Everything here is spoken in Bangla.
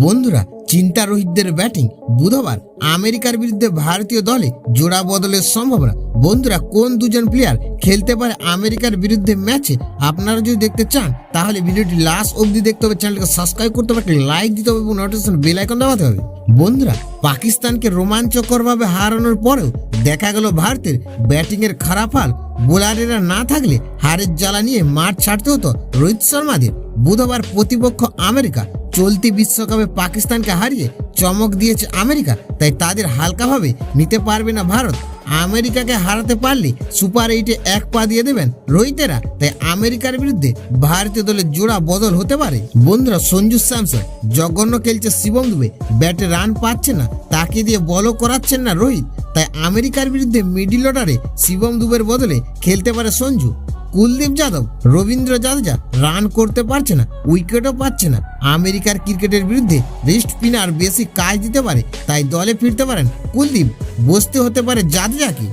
বন্ধুরা, চিন্তা রোহিতদের ব্যাটিং। বুধবার আমেরিকার বিরুদ্ধে ভারতীয় দলে জোড়া বদলের সম্ভাবনা। বন্ধুরা, কোন দুজন প্লেয়ার খেলতে পারে আমেরিকার বিরুদ্ধে ম্যাচে, আপনারা যদি দেখতে চান তাহলে ভিডিওটি লাস্ট অবধি দেখতে হবে। চ্যানেলকে সাবস্ক্রাইব করতে হবে, লাইক দিতে হবে এবং নোটিফিকেশন বেল আইকন দাবাতে হবে। বন্ধুরা, পাকিস্তানকে রোমাঞ্চকরভাবে হারানোর পরেও দেখা গেল ভারতের ব্যাটিংয়ের খারাপ হাল। বোলারেরা না থাকলে হারের জ্বালা নিয়ে মাঠ ছাড়তে হতো রোহিত শর্মাদের। বুধবার প্রতিপক্ষ আমেরিকা। চলতি বিশ্বকাপে পাকিস্তানকে হারিয়ে চমক দিয়েছে আমেরিকা, তাই তাদের হালকাভাবে নিতে পারবে না ভারত। আমেরিকাকে হারাতে পারলে সুপার 8-এ এক পা দিয়ে দেবেন রোহিতেরা, তাই আমেরিকার বিরুদ্ধে ভারতীয় দলের জোড়া বদল হতে পারে। বন্ধুরা, সঞ্জু স্যামসন জঘন্য খেলছে শিবম দুবে, ব্যাটে রান পাচ্ছে না, তাকে দিয়ে বলও করাচ্ছেন না রোহিত, তাই আমেরিকার বিরুদ্ধে মিডিল অর্ডারে শিবম দুবের বদলে খেলতে পারে সঞ্জু। কুলদীপ যাদব, রবীন্দ্র জাদেজা রান করতে পারছে না, উইকেটও পাচ্ছে না। আমেরিকার ক্রিকেটের বিরুদ্ধে রিস্ট স্পিনার বেশি কাজ দিতে পারে, তাই দলে ফিরতে পারেন কুলদীপ, বসতে হতে পারে জাদেজাকে।